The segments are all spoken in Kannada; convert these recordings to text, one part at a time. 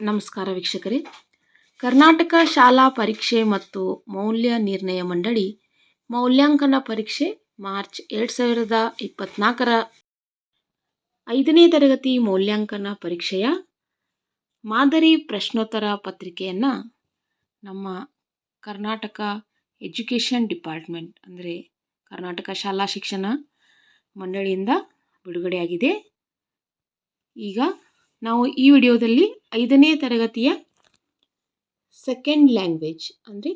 ನಮಸ್ಕಾರ ವೀಕ್ಷಕರೇ. ಕರ್ನಾಟಕ ಶಾಲಾ ಪರೀಕ್ಷೆ ಮತ್ತು ಮೌಲ್ಯ ನಿರ್ಣಯ ಮಂಡಳಿ ಮೌಲ್ಯಾಂಕನ ಪರೀಕ್ಷೆ ಮಾರ್ಚ್ 2024ರ 5ನೇ ತರಗತಿ ಮೌಲ್ಯಾಂಕನ ಪರೀಕ್ಷೆಯ ಮಾದರಿ ಪ್ರಶ್ನೋತ್ತರ ಪತ್ರಿಕೆಯನ್ನು ನಮ್ಮ ಕರ್ನಾಟಕ ಎಜುಕೇಷನ್ ಡಿಪಾರ್ಟ್ಮೆಂಟ್ ಅಂದರೆ ಕರ್ನಾಟಕ ಶಾಲಾ ಶಿಕ್ಷಣ ಮಂಡಳಿಯಿಂದ ಬಿಡುಗಡೆಯಾಗಿದೆ. ಈಗ ನಾವು ಈ ವಿಡಿಯೋದಲ್ಲಿ 5ನೇ ತರಗತಿಯ ಸೆಕೆಂಡ್ ಲ್ಯಾಂಗ್ವೇಜ್ ಅಂದರೆ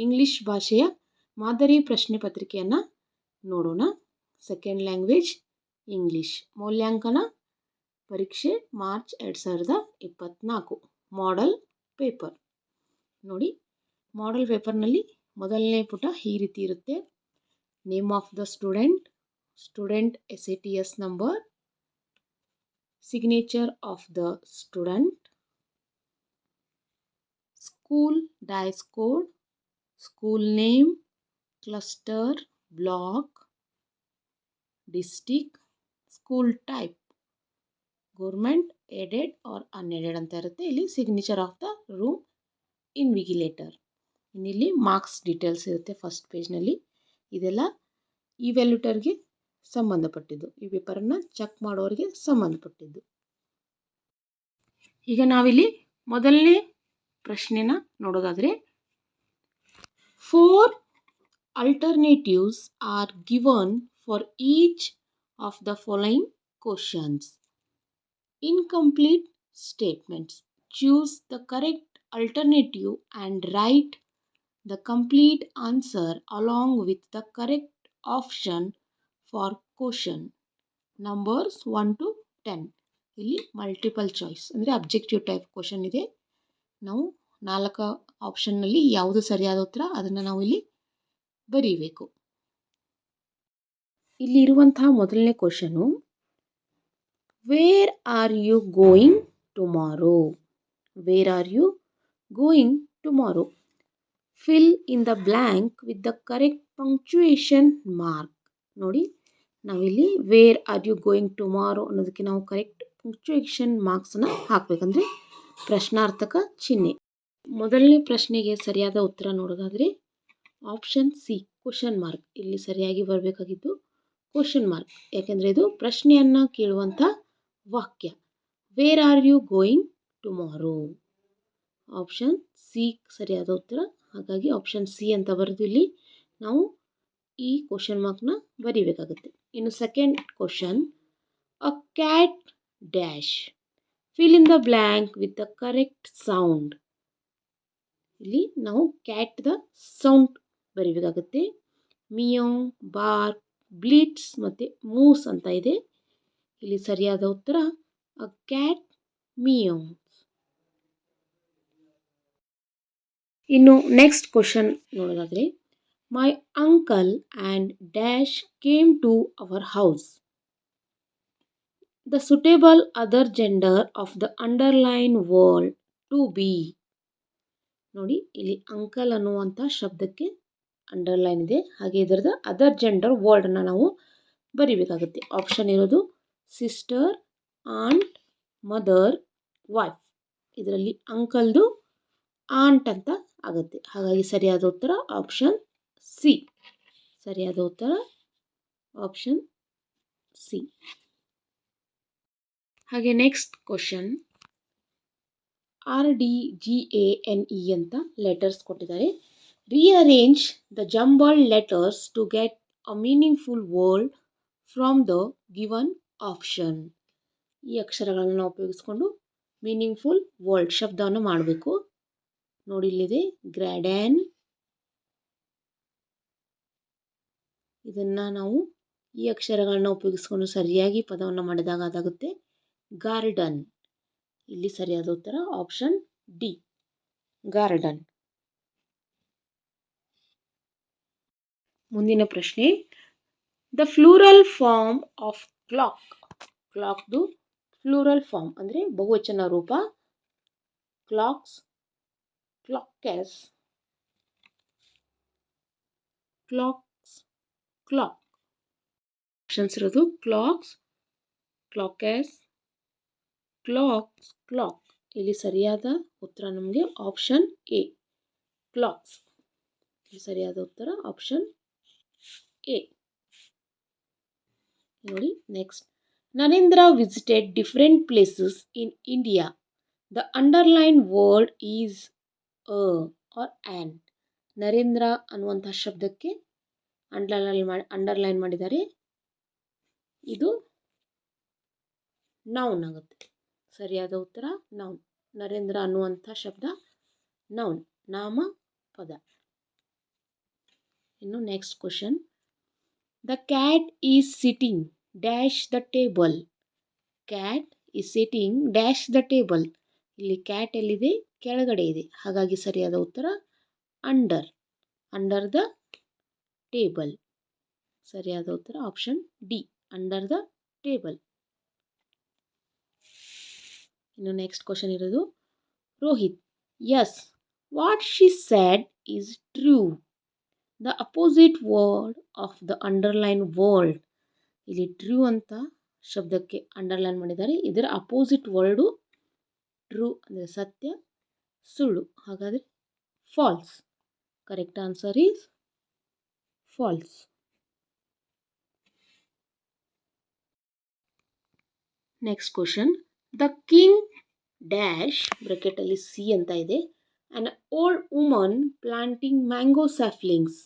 ಇಂಗ್ಲಿಷ್ ಭಾಷೆಯ ಮಾದರಿ ಪ್ರಶ್ನೆ ಪತ್ರಿಕೆಯನ್ನು ನೋಡೋಣ. ಸೆಕೆಂಡ್ ಲ್ಯಾಂಗ್ವೇಜ್ ಇಂಗ್ಲಿಷ್ ಮೌಲ್ಯಾಂಕನ ಪರೀಕ್ಷೆ ಮಾರ್ಚ್ 2024 ಮಾಡೆಲ್ ಪೇಪರ್. ನೋಡಿ, ಮಾಡೆಲ್ ಪೇಪರ್ನಲ್ಲಿ ಮೊದಲನೇ ಪುಟ ಈ ರೀತಿ ಇರುತ್ತೆ. Name of the student, student SATS number, signature of the student, school dice code, school name, cluster, block, district, school type, government, aided or unaided ಅಂತ ಇರುತ್ತೆ. ಇಲ್ಲಿ ಸಿಗ್ನೇಚರ್ ಆಫ್ ದ ರೂಮ್ ಇನ್ವಿಗಿಲೇಟರ್. ಇಲ್ಲಿ ಮಾರ್ಕ್ಸ್ ಡೀಟೇಲ್ಸ್ ಇರುತ್ತೆ ಫಸ್ಟ್ ಪೇಜ್ನಲ್ಲಿ. ಇದೆಲ್ಲ ಇವ್ಯಾಲ್ಯೂಟರ್ಗೆ ಸಂಬಂಧಪಟ್ಟಿದ್ದು, ಈ ಪೇಪರನ್ನು ಚೆಕ್ ಮಾಡೋರಿಗೆ ಸಂಬಂಧಪಟ್ಟಿದ್ದು. ಈಗ ನಾವಿಲ್ಲಿ ಮೊದಲನೇ ಪ್ರಶ್ನೆನ ನೋಡೋದಾದರೆ, 4 alternatives are given for each of the following questions. Incomplete statements. Choose the correct alternative and write the complete answer along with the correct option for question numbers 1 to 10. ಇಲ್ಲಿ ಮಲ್ಟಿಪಲ್ ಚಾಯ್ಸ್ ಅಂದರೆ ಅಬ್ಜೆಕ್ಟಿವ್ ಟೈಪ್ ಕ್ವಶನ್ ಇದೆ. ನಾವು 4 ಆಪ್ಷನ್ನಲ್ಲಿ ಯಾವುದು ಸರಿಯಾದ ಉತ್ತರ ಅದನ್ನು ನಾವು ಇಲ್ಲಿ ಬರೀಬೇಕು. ಇಲ್ಲಿ ಇರುವಂತಹ ಮೊದಲನೇ question, where are you going tomorrow? Where are you going tomorrow? Fill in the blank with the correct punctuation mark. ನೋಡಿ, ನಾವಿಲ್ಲಿ where are you going tomorrow ಅನ್ನೋದಕ್ಕೆ ನಾವು ಕರೆಕ್ಟ್ ಪಂಕ್ಚುಯೇಷನ್ ಮಾರ್ಕ್ಸನ್ನು ಹಾಕಬೇಕಂದ್ರೆ ಪ್ರಶ್ನಾರ್ಥಕ ಚಿಹ್ನೆ. ಮೊದಲನೇ ಪ್ರಶ್ನೆಗೆ ಸರಿಯಾದ ಉತ್ತರ ನೋಡೋದಾದರೆ ಆಪ್ಷನ್ ಸಿ, ಕ್ವಶನ್ ಮಾರ್ಕ್. ಇಲ್ಲಿ ಸರಿಯಾಗಿ ಬರಬೇಕಾಗಿದ್ದು ಕ್ವಶನ್ ಮಾರ್ಕ್, ಯಾಕೆಂದರೆ ಇದು ಪ್ರಶ್ನೆಯನ್ನು ಕೇಳುವಂಥ ವಾಕ್ಯ. Where are you going tomorrow? Option C ಸರಿಯಾದ ಉತ್ತರ. ಹಾಗಾಗಿ ಆಪ್ಷನ್ ಸಿ ಅಂತ ಬರೆದು ಇಲ್ಲಿ ನಾವು ಈ ಕ್ವಶನ್ ಮಾರ್ಕ್ನ ಬರೀಬೇಕಾಗುತ್ತೆ. ಇನ್ನು second question, a cat dash. Fill in the blank with the correct sound. ಇಲ್ಲಿ ನಾವು ಕ್ಯಾಟ್ದ ಸೌಂಡ್ ಬರೀಬೇಕಾಗುತ್ತೆ. ಮಿಯಾವ್, ಬಾರ್ಕ್, ಬ್ಲಿಟ್ಸ್ ಮತ್ತು ಮೂಸ್ ಅಂತ ಇದೆ. ಇಲ್ಲಿ ಸರಿಯಾದ ಉತ್ತರ ಅ ಕ್ಯಾಟ್ ಮಿಯಾವ್. ಇನ್ನು ನೆಕ್ಸ್ಟ್ ಕ್ವಶನ್ ನೋಡೋದಾದರೆ, my uncle and dash came to our house. The suitable other gender of the underline word to be. ನೋಡಿ, ಇಲ್ಲಿ ಅಂಕಲ್ ಅನ್ನುವಂಥ ಶಬ್ದಕ್ಕೆ ಅಂಡರ್ಲೈನ್ ಇದೆ. ಹಾಗೆ ಇದರದ ಅದರ್ ಜೆಂಡರ್ ವರ್ಡನ್ನು ನಾವು ಬರೀಬೇಕಾಗುತ್ತೆ. ಆಪ್ಷನ್ ಇರೋದು ಸಿಸ್ಟರ್, ಆಂಟ್, ಮದರ್, ವೈಫ್. ಇದರಲ್ಲಿ ಅಂಕಲ್ದು ಆಂಟ್ ಅಂತ ಆಗುತ್ತೆ. ಹಾಗಾಗಿ ಸರಿಯಾದ ಉತ್ತರ ಆಪ್ಷನ್ ಸಿ. ಸರಿಯಾದ ಉತ್ತರ ಆಪ್ಷನ್ ಸಿ. ಹಾಗೆ ನೆಕ್ಸ್ಟ್ ಕ್ವಶನ್, RDGANE ಅಂತ ಲೆಟರ್ಸ್ ಕೊಟ್ಟಿದ್ದಾರೆ. Rearrange the jumbled letters to get a meaningful word from the given option. ಈ ಅಕ್ಷರಗಳನ್ನು ಉಪಯೋಗಿಸ್ಕೊಂಡು ಮೀನಿಂಗ್ಫುಲ್ ವರ್ಡ್ ಶಬ್ದವನ್ನು ಮಾಡಬೇಕು. ನೋಡಿ, ಇಲ್ಲಿದೆ ಗ್ರ್ಯಾಡ್ಯಾನ್. ಇದನ್ನು ನಾವು ಈ ಅಕ್ಷರಗಳನ್ನ ಉಪಯೋಗಿಸ್ಕೊಂಡು ಸರಿಯಾಗಿ ಪದವನ್ನು ಮಾಡಿದಾಗ ಅದಾಗುತ್ತೆ ಗಾರ್ಡನ್. ಇಲ್ಲಿ ಸರಿಯಾದ ಉತ್ತರ ಆಪ್ಷನ್ ಡಿ, ಗಾರ್ಡನ್. ಮುಂದಿನ ಪ್ರಶ್ನೆ, the plural form of clock. ಕ್ಲಾಕ್ದು ಫ್ಲೂರಲ್ ಫಾರ್ಮ್ ಅಂದರೆ ಬಹುವಚನ ರೂಪ. Clocks, clockes, clocks, clock. Options ಇರೋದು ಕ್ಲಾಕ್ಸ್, ಕ್ಲಾಕೆಸ್, ಕ್ಲಾಕ್ಸ್, ಕ್ಲಾಕ್. ಇಲ್ಲಿ ಸರಿಯಾದ ಉತ್ತರ ನಮಗೆ ಆಪ್ಷನ್ ಎ ಕ್ಲಾಕ್ಸ್. ಇಲ್ಲಿ ಸರಿಯಾದ ಉತ್ತರ ಆಪ್ಷನ್ ಎ. ನೋಡಿ next. Narendra visited different places in India. The underline word is a or an. Narendra ಅನ್ನುವಂಥ ಶಬ್ದಕ್ಕೆ ಅಂಡರ್ಲೈನ್ ಮಾಡಿದ್ದಾರೆ. ಇದು ನೌನ್ ಆಗುತ್ತೆ. ಸರಿಯಾದ ಉತ್ತರ ನೌನ್. ನರೇಂದ್ರ ಅನ್ನುವಂಥ ಶಬ್ದ ನೌನ್, ನಾಮ ಪದ. ಇನ್ನು next question. The cat is sitting dash the table. Cat is sitting dash the table. ಇಲ್ಲಿ ಕ್ಯಾಟ್ ಎಲ್ಲಿದೆ? ಕೆಳಗಡೆ ಇದೆ. ಹಾಗಾಗಿ ಸರಿಯಾದ ಉತ್ತರ ಅಂಡರ್ ದ ಟೇಬಲ್. ಸರಿಯಾದ ಉತ್ತರ option D under the table. ಇನ್ನು ನೆಕ್ಸ್ಟ್ ಕ್ವಶನ್ ಇರೋದು Rohit. Yes, what she said is true. The opposite word of the underline word. ಇಲ್ಲಿ ಟ್ರೂ ಅಂತ ಶಬ್ದಕ್ಕೆ ಅಂಡರ್ಲೈನ್ ಮಾಡಿದ್ದಾರೆ. ಇದರ ಅಪೋಸಿಟ್ ವರ್ಡು ಟ್ರೂ ಅಂದರೆ ಸತ್ಯ, ಸುಳ್ಳು. ಹಾಗಾದರೆ false. Correct answer is false. Next question. The king dash ಬ್ರಾಕೆಟಲ್ಲಿ ಸಿ ಅಂತ ಇದೆ. An old woman planting mango saplings.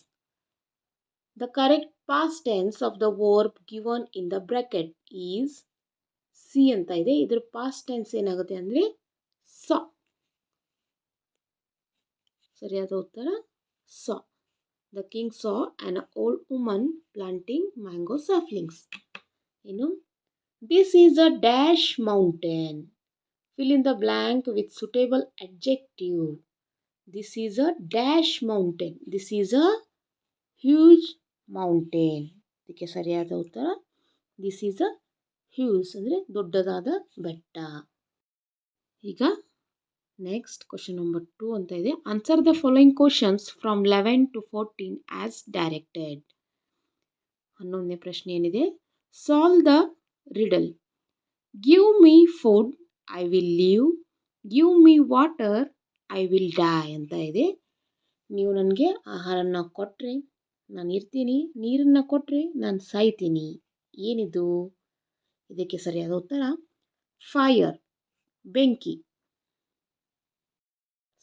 The correct past tense of the verb given in the bracket is C ಅಂತ ಇದೆ. ಇದರ ಪಾಸ್ಟ್ ಟೆನ್ಸ್ ಏನಾಗುತ್ತೆ ಅಂದರೆ ಸಾ. ಸರಿಯಾದ ಉತ್ತರ saw. The king saw an old woman planting mango saplings. ಇನ್ನು this is a dash mountain. Fill in the blank with suitable adjective. This is a dash mountain. This is a huge mountain. ಇದಕ್ಕೆ ಸರಿಯಾದ ಉತ್ತರ ದಿಸ್ ಈಸ್ ಅ ಹ್ಯೂಜ್ ಅಂದರೆ ದೊಡ್ಡದಾದ ಬೆಟ್ಟ. ಈಗ ನೆಕ್ಸ್ಟ್ ಕ್ವಶನ್ ನಂಬರ್ 2 ಅಂತ ಇದೆ. Answer the following questions from 11 to 14 as directed. 11ನೇ ಪ್ರಶ್ನೆ ಏನಿದೆ? Solve the riddle. Give me food I will live. Give me water I will die ಅಂತ ಇದೆ. ನೀವು ನನಗೆ ಆಹಾರನ ಕೊಟ್ಟರೆ ನಾನು ಇರ್ತೀನಿ, ನೀರನ್ನು ಕೊಟ್ಟರೆ ನಾನು ಸಾಯ್ತೀನಿ. ಏನಿದು? ಇದಕ್ಕೆ ಸರಿಯಾದ ಉತ್ತರ ಫೈರ್, ಬೆಂಕಿ.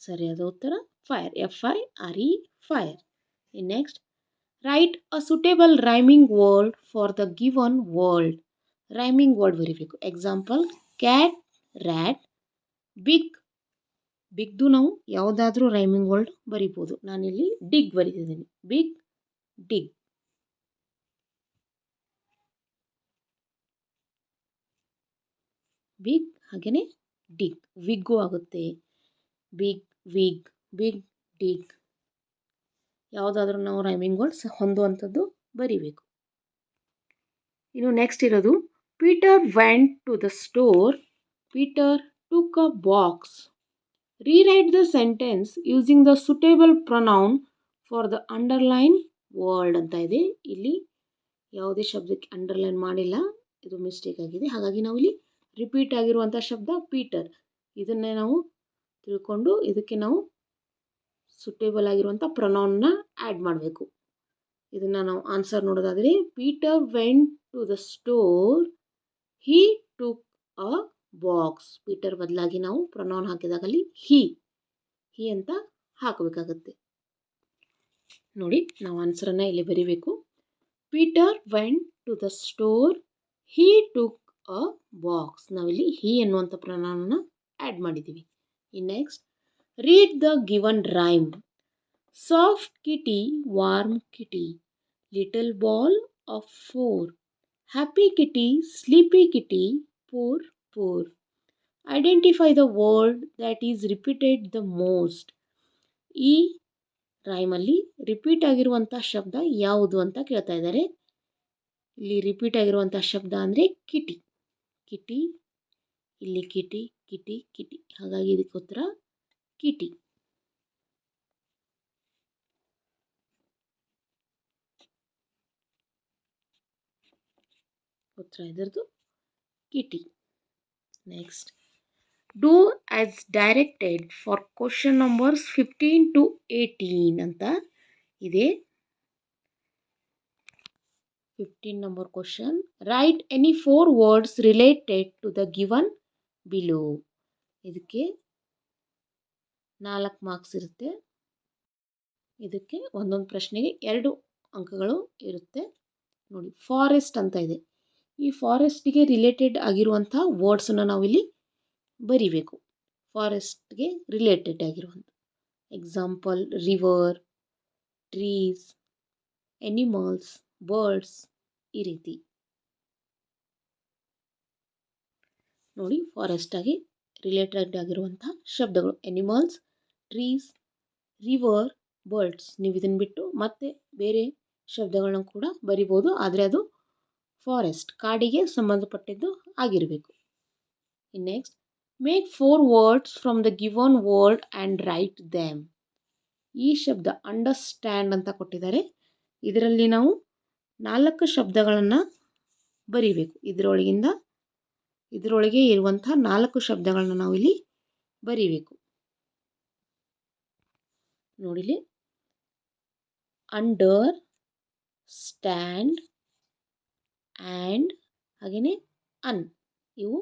ಸರಿಯಾದ ಉತ್ತರ fire, FIRE, fire. Next. Write a suitable rhyming word for the given word. Rhyming word ಬರೀಬೇಕು. ಎಕ್ಸಾಂಪಲ್ ಕ್ಯಾಟ್, ರ್ಯಾಟ್, ಬಿಗ್ದು ನಾವು ಯಾವುದಾದ್ರೂ ರೈಮಿಂಗ್ ವರ್ಡ್ ಬರಿಬೋದು. ನಾನಿಲ್ಲಿ ಡಿಗ್ ಬರೀತಿದ್ದೀನಿ. ಬಿಗ್, ಡಿಗ್. ಬಿಗ್ ಹಾಗೆಯೇ ಡಿಗ್. ವಿಗ್ಗು ಆಗುತ್ತೆ. Big, wig, big, dig. ಯಾವುದಾದ್ರೂ ನಾವು ರೈಮಿಂಗ್ ವರ್ಡ್ಸ್ ಹೊಂದುವಂಥದ್ದು ಬರಿಬೇಕು. ಇನ್ನು ನೆಕ್ಸ್ಟ್ ಇರೋದು Peter went to the store. Peter took a box. Rewrite the sentence using the suitable pronoun for the underline word ಅಂತ ಇದೆ. ಇಲ್ಲಿ ಯಾವುದೇ ಶಬ್ದಕ್ಕೆ ಅಂಡರ್ಲೈನ್ ಮಾಡಿಲ್ಲ, ಇದು ಮಿಸ್ಟೇಕ್ ಆಗಿದೆ. ಹಾಗಾಗಿ ನಾವು ಇಲ್ಲಿ ರಿಪೀಟ್ ಆಗಿರುವಂಥ ಶಬ್ದ ಪೀಟರ್. ಇದನ್ನೇ ನಾವು ತಿಳ್ಕೊಂಡು ಇದಕ್ಕೆ ನಾವು ಸುಟೇಬಲ್ ಆಗಿರುವಂಥ ಪ್ರೊನೌನ್ನ ಆ್ಯಡ್ ಮಾಡಬೇಕು. ಇದನ್ನು ನಾವು ಆನ್ಸರ್ ನೋಡೋದಾದರೆ Peter went to the store, he took a box. Peter ಬದಲಾಗಿ ನಾವು ಪ್ರೊನೌನ್ ಹಾಕಿದಾಗ ಅಲ್ಲಿ ಹಿ ಅಂತ ಹಾಕಬೇಕಾಗತ್ತೆ. ನೋಡಿ ನಾವು ಆನ್ಸರನ್ನು ಇಲ್ಲಿ ಬರೀಬೇಕು. Peter went to the store, he took a box. ನಾವಿಲ್ಲಿ ಹಿ ಅನ್ನುವಂಥ ಪ್ರೊನೌನ್ನ ಆ್ಯಡ್ ಮಾಡಿದ್ದೀವಿ. Next. Read the given rhyme. Soft kitty, warm kitty, little ball of 4, happy kitty, sleepy kitty, poor, poor. Identify the word that is repeated the most. ಈ ರೈಮಲ್ಲಿ ರಿಪೀಟ್ ಆಗಿರುವಂಥ ಶಬ್ದ ಯಾವುದು ಅಂತ ಕೇಳ್ತಾ ಇದ್ದಾರೆ. ಇಲ್ಲಿ ರಿಪೀಟ್ ಆಗಿರುವಂಥ ಶಬ್ದ ಅಂದರೆ ಕಿಟಿ. ಕಿಟಿ, ಇಲ್ಲಿ ಕಿಟಿ, ಕಿಟಿ, ಕಿಟಿ. ಹಾಗಾಗಿ ಇದಕ್ಕೆ ಉತ್ತರ ಕಿಟಿ. ಉತ್ತರ ಇದರದು kitty. Next. Do as directed for question numbers 15 to 18 ಅಂತ ಇದೆ. 15 number question. Write any 4 words related to the given below. ಇದಕ್ಕೆ 4 ಮಾರ್ಕ್ಸ್ ಇರುತ್ತೆ. ಇದಕ್ಕೆ ಒಂದೊಂದು ಪ್ರಶ್ನೆಗೆ 2 ಅಂಕಗಳು ಇರುತ್ತೆ. ನೋಡಿ, ಫಾರೆಸ್ಟ್ ಅಂತ ಇದೆ. ಈ ಫಾರೆಸ್ಟ್ಗೆ ರಿಲೇಟೆಡ್ ಆಗಿರುವಂಥ ವರ್ಡ್ಸನ್ನು ನಾವಿಲ್ಲಿ ಬರಿಬೇಕು. ಫಾರೆಸ್ಟ್ಗೆ ರಿಲೇಟೆಡ್ ಆಗಿರುವಂಥ example river, trees, animals, birds, ಈ ರೀತಿ ನೋಡಿ. ಫಾರೆಸ್ಟ್ ಆಗಿ ರಿಲೇಟೆಡ್ ಆಗಿರುವಂಥ ಶಬ್ದಗಳು ಎನಿಮಲ್ಸ್, ಟ್ರೀಸ್, ರಿವರ್, ಬರ್ಡ್ಸ್. ನೀವು ಇದನ್ನು ಬಿಟ್ಟು ಮತ್ತೆ ಬೇರೆ ಶಬ್ದಗಳನ್ನ ಕೂಡ ಬರಿಬೋದು, ಆದರೆ ಅದು ಫಾರೆಸ್ಟ್ ಕಾಡಿಗೆ ಸಂಬಂಧಪಟ್ಟಿದ್ದು ಆಗಿರಬೇಕು. Next, make 4 words from the given word and right damn. ಈ ಶಬ್ದ ಅಂಡರ್ಸ್ಟ್ಯಾಂಡ್ ಅಂತ ಕೊಟ್ಟಿದ್ದಾರೆ. ಇದರಲ್ಲಿ ನಾವು 4 ಶಬ್ದಗಳನ್ನು ಬರಿಬೇಕು. ಇದರೊಳಗೆ ಇರುವಂಥ 4 ಶಬ್ದಗಳನ್ನ ನಾವಿಲ್ಲಿ ಬರಿಬೇಕು. ನೋಡಿಲಿ, ಅಂಡರ್ ಸ್ಟ್ಯಾಂಡ್ ಆ್ಯಂಡ್ ಹಾಗೆಯೇ ಅನ್. ಇವು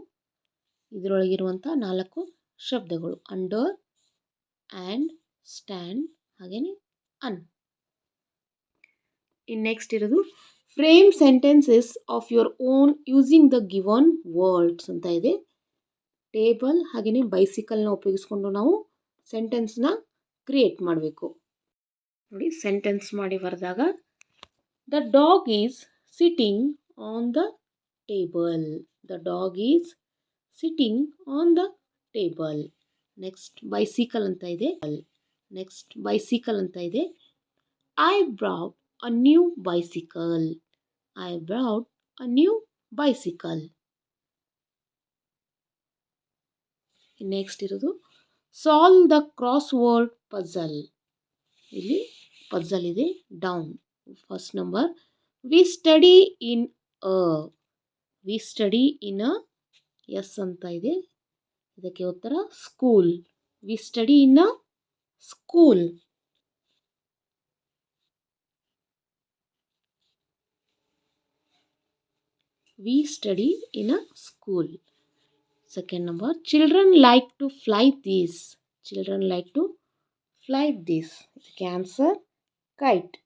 ಇದರೊಳಗಿರುವಂಥ 4 ಶಬ್ದಗಳು. ಅಂಡರ್, ಆ್ಯಂಡ್, ಸ್ಟ್ಯಾಂಡ್, ಹಾಗೆಯೇ ಅನ್. ನೆಕ್ಸ್ಟ್ ಇರೋದು frame sentences of your own using the given words ಅಂತ ಇದೆ. ಟೇಬಲ್ ಹಾಗೆಯೇ ಬೈಸಿಕಲ್ನ ಉಪಯೋಗಿಸ್ಕೊಂಡು ನಾವು ಸೆಂಟೆನ್ಸ್ನ ಕ್ರಿಯೇಟ್ ಮಾಡಬೇಕು. ನೋಡಿ, ಸೆಂಟೆನ್ಸ್ ಮಾಡಿ ಬರೆದಾಗ the dog is sitting on the table. The dog is sitting on the table. Next bicycle ಅಂತ ಇದೆ. I brought a new bicycle. I brought a new bicycle. Next ಇರೋದು ಸಾಲ್ವ್ ದ ಕ್ರಾಸ್ವರ್ಡ್ ಪಜಲ್. ಇಲ್ಲಿ ಪಜಲ್ ಇದೆ. Down first number. We study in a S ಅಂತ ಇದೆ. ಇದಕ್ಕೆ ಉತ್ತರ school. We study in a school. We study in a school. Second number, children like to fly this. ಇದಕ್ಕೆ ಆನ್ಸರ್ ಕೈಟ್.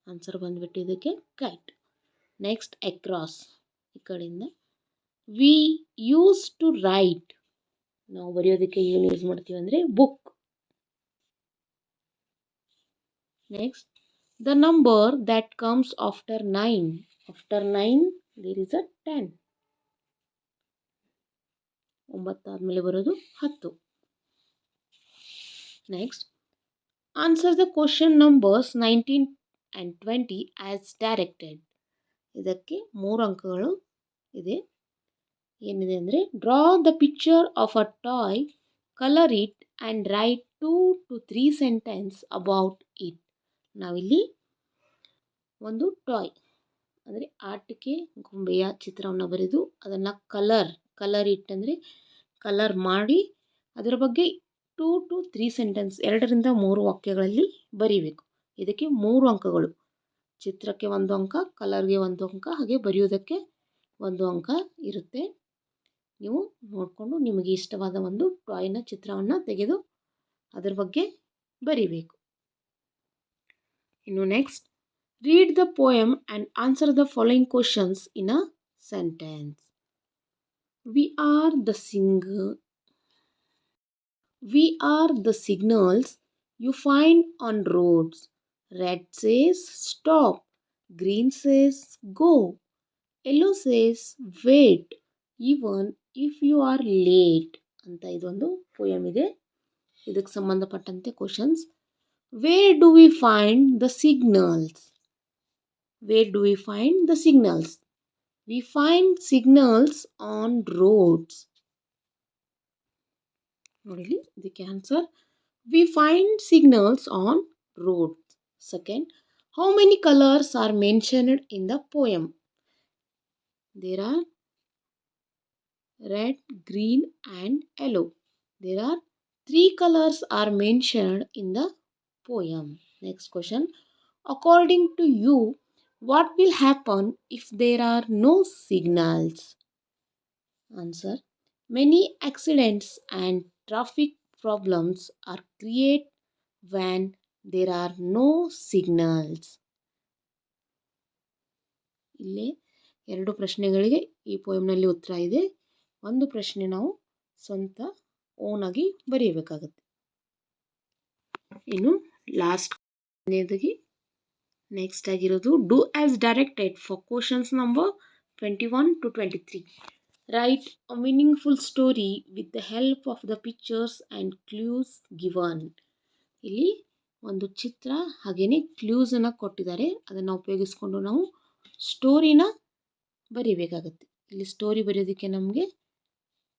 ಆನ್ಸರ್ ಬಂದ್ಬಿಟ್ಟು ಇದಕ್ಕೆ ಕೈಟ್. Next across. ಈ ಕಡೆಯಿಂದ ವಿ ಯೂಸ್ ಟು ರೈಟ್. ನಾವು ಬರೆಯೋದಕ್ಕೆ ಏನು ಯೂಸ್ ಮಾಡ್ತೀವಿ ಅಂದರೆ book. Next, the number that comes after 9. After 9 there is a 10. 9 ಆದಮೇಲೆ ಬರೋದು 10. Next, answer the question numbers 19 and 20 as directed. ಇದಕ್ಕೆ 3 ಅಂಕಗಳು ಇದೆ. ಏನಿದೆ ಅಂದರೆ draw the picture of a toy, colour it and right 2 to 3 sentence about it. ನಾವಿಲ್ಲಿ ಒಂದು ಟಾಯ್ ಅಂದರೆ ಆಟಿಕೆ ಗೊಂಬೆಯ ಚಿತ್ರವನ್ನು ಬರೆದು ಅದನ್ನು ಕಲರ್ ಇಟ್ ಅಂದರೆ ಕಲರ್ ಮಾಡಿ ಅದರ ಬಗ್ಗೆ 2 to 3 ಸೆಂಟೆನ್ಸ್ 2ರಿಂದ 3 ವಾಕ್ಯಗಳಲ್ಲಿ ಬರೀಬೇಕು. ಇದಕ್ಕೆ 3 ಅಂಕಗಳು. ಚಿತ್ರಕ್ಕೆ 1 ಅಂಕ, ಕಲರ್ಗೆ 1 ಅಂಕ, ಹಾಗೆ ಬರೆಯೋದಕ್ಕೆ 1 ಅಂಕ ಇರುತ್ತೆ. ನೀವು ನೋಡಿಕೊಂಡು ನಿಮಗೆ ಇಷ್ಟವಾದ ಒಂದು ಟಾಯ್ನ ಚಿತ್ರವನ್ನು ತೆಗೆದು ಅದರ ಬಗ್ಗೆ ಬರೀಬೇಕು. ಇನ್ನು next, read the poem and answer the following questions in a sentence. We are the signals you find on roads. Red says stop, green says go, yellow says wait, even if you are late ಅಂತ ಇದೊಂದು ಪೋಯಮ್ ಇದೆ. ಇದಕ್ಕೆ ಸಂಬಂಧಪಟ್ಟಂತೆ questions. Where do we find the signals? We find signals on roads. ನೋಡಿಲಿ, ಇದಕ್ಕೆ answer we find signals on roads. Second, how many colors are mentioned in the poem? There are red, green and yellow. There are three colors are mentioned in the poem. Next question. According to you, what will happen if there are no signals? Answer. Many accidents and traffic problems are created when there are no signals. ಇಲ್ಲಿ ಎರಡು ಪ್ರಶ್ನೆಗಳಿಗೆ ಈ ಪೋಯಮ್ನಲ್ಲಿ ಉತ್ತರ ಇದೆ. ಒಂದು ಪ್ರಶ್ನೆ ನಾವು ಸ್ವಂತ ಓನಾಗಿ ಬರೆಯಬೇಕಾಗುತ್ತೆ. ಇನ್ನು ಲಾಸ್ಟ್ ನೆಕ್ಸ್ಟ್ ಆಗಿರೋದು do as directed for questions number 21 to 23. Write a meaningful story with the help of the pictures and clues given. ಇಲ್ಲಿ ಒಂದು ಚಿತ್ರ ಹಾಗೆಯೇ ಕ್ಲೂಸನ್ನು ಕೊಟ್ಟಿದ್ದಾರೆ. ಅದನ್ನು ಉಪಯೋಗಿಸ್ಕೊಂಡು ನಾವು ಸ್ಟೋರಿನ ಬರೀಬೇಕಾಗತ್ತೆ. ಇಲ್ಲಿ ಸ್ಟೋರಿ ಬರೆಯೋದಕ್ಕೆ ನಮಗೆ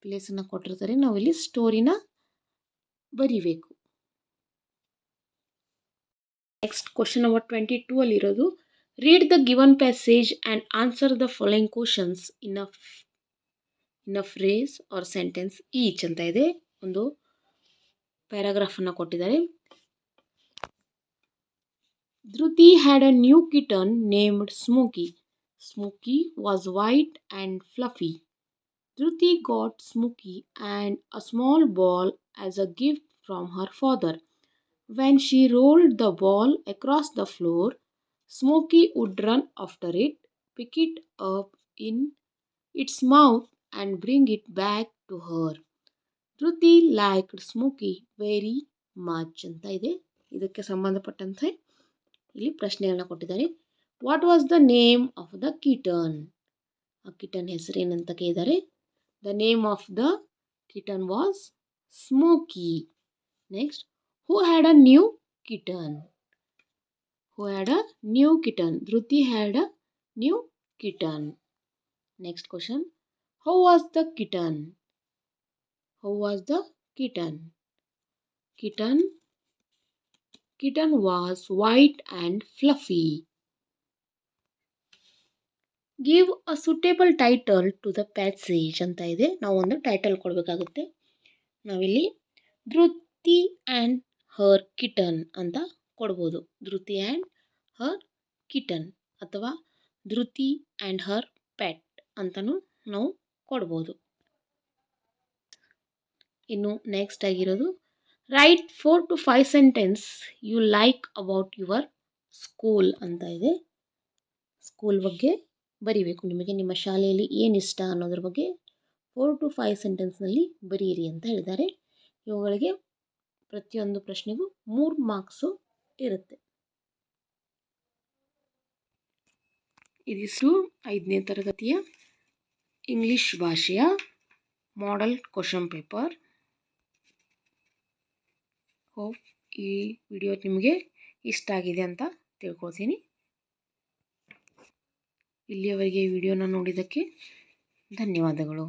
ಪ್ಲೇಸನ್ನು ಕೊಟ್ಟಿರ್ತಾರೆ. ನಾವಿಲ್ಲಿ ಸ್ಟೋರಿನ ಬರಿಬೇಕು. ನೆಕ್ಸ್ಟ್ ಕ್ವಶನ್ ನಂಬರ್ 22 ಅಲ್ಲಿರೋದು read the given passage and answer the following questions in a phrase or sentence each ಅಂತ ಇದೆ. ಒಂದು ಪ್ಯಾರಾಗ್ರಾಫನ್ನು ಕೊಟ್ಟಿದ್ದಾರೆ. Dhruti had a new kitten named Smokey. Smokey was white and fluffy. Dhruti got Smokey and a small ball as a gift from her father. When she rolled the ball across the floor, Smokey would run after it, pick it up in its mouth and bring it back to her. Dhruti liked Smokey very much ಅಂತ ಇದೆ. ಇದಕ್ಕೆ ಸಂಬಂಧಪಟ್ಟಂತೆ ಇಲ್ಲಿ ಪ್ರಶ್ನೆಗಳನ್ನ ಕೊಟ್ಟಿದ್ದಾರೆ. What was the name of the kitten? ಆ ಕಿಟನ್ ಹೆಸರೇನಂತ ಕೇಳಿದ್ದಾರೆ. The name of the kitten was smoky. Next, who had a new kitten? Who had a new kitten? Dhriti had a new kitten. Next question, how was the kitten? How was the kitten? Kitten was white and fluffy. Give a suitable title to the passage ಅಂತ ಇದೆ. ನಾವು ಒಂದು ಟೈಟಲ್ ಕೊಡಬೇಕಾಗುತ್ತೆ. ನಾವಿಲ್ಲಿ ಧೃತಿ ಆ್ಯಂಡ್ ಹರ್ ಕಿಟನ್ ಅಂತ ಕೊಡ್ಬೋದು. ಧೃತಿ ಆ್ಯಂಡ್ ಹರ್ ಕಿಟನ್ ಅಥವಾ ಧೃತಿ ಆ್ಯಂಡ್ ಹರ್ ಪೆಟ್ ಅಂತಲೂ ನಾವು ಕೊಡ್ಬೋದು. ಇನ್ನು ನೆಕ್ಸ್ಟ್ ಆಗಿರೋದು write 4 to 5 sentence you like about your school ಅಂತ ಇದೆ. ಸ್ಕೂಲ್ ಬಗ್ಗೆ ಬರೀಬೇಕು. ನಿಮಗೆ ನಿಮ್ಮ ಶಾಲೆಯಲ್ಲಿ ಏನಿಷ್ಟ ಅನ್ನೋದ್ರ ಬಗ್ಗೆ 4 to 5 ಸೆಂಟೆನ್ಸ್ನಲ್ಲಿ ಬರೀರಿ ಅಂತ ಹೇಳಿದ್ದಾರೆ. ಇವುಗಳಿಗೆ ಪ್ರತಿಯೊಂದು ಪ್ರಶ್ನೆಗೂ 3 ಮಾರ್ಕ್ಸು ಇರುತ್ತೆ. ಇದಿಷ್ಟು 5ನೇ ತರಗತಿಯ ಇಂಗ್ಲಿಷ್ ಭಾಷೆಯ ಮಾಡೆಲ್ ಕ್ವಶನ್ ಪೇಪರ್. ಹೋಪ್ ಈ ವಿಡಿಯೋ ನಿಮಗೆ ಇಷ್ಟ ಆಗಿದೆ ಅಂತ ತಿಳ್ಕೊಳ್ತೀನಿ. ಇಲ್ಲಿಯವರೆಗೆ ಈ ವಿಡಿಯೋನ ನೋಡಿದ್ದಕ್ಕೆ ಧನ್ಯವಾದಗಳು.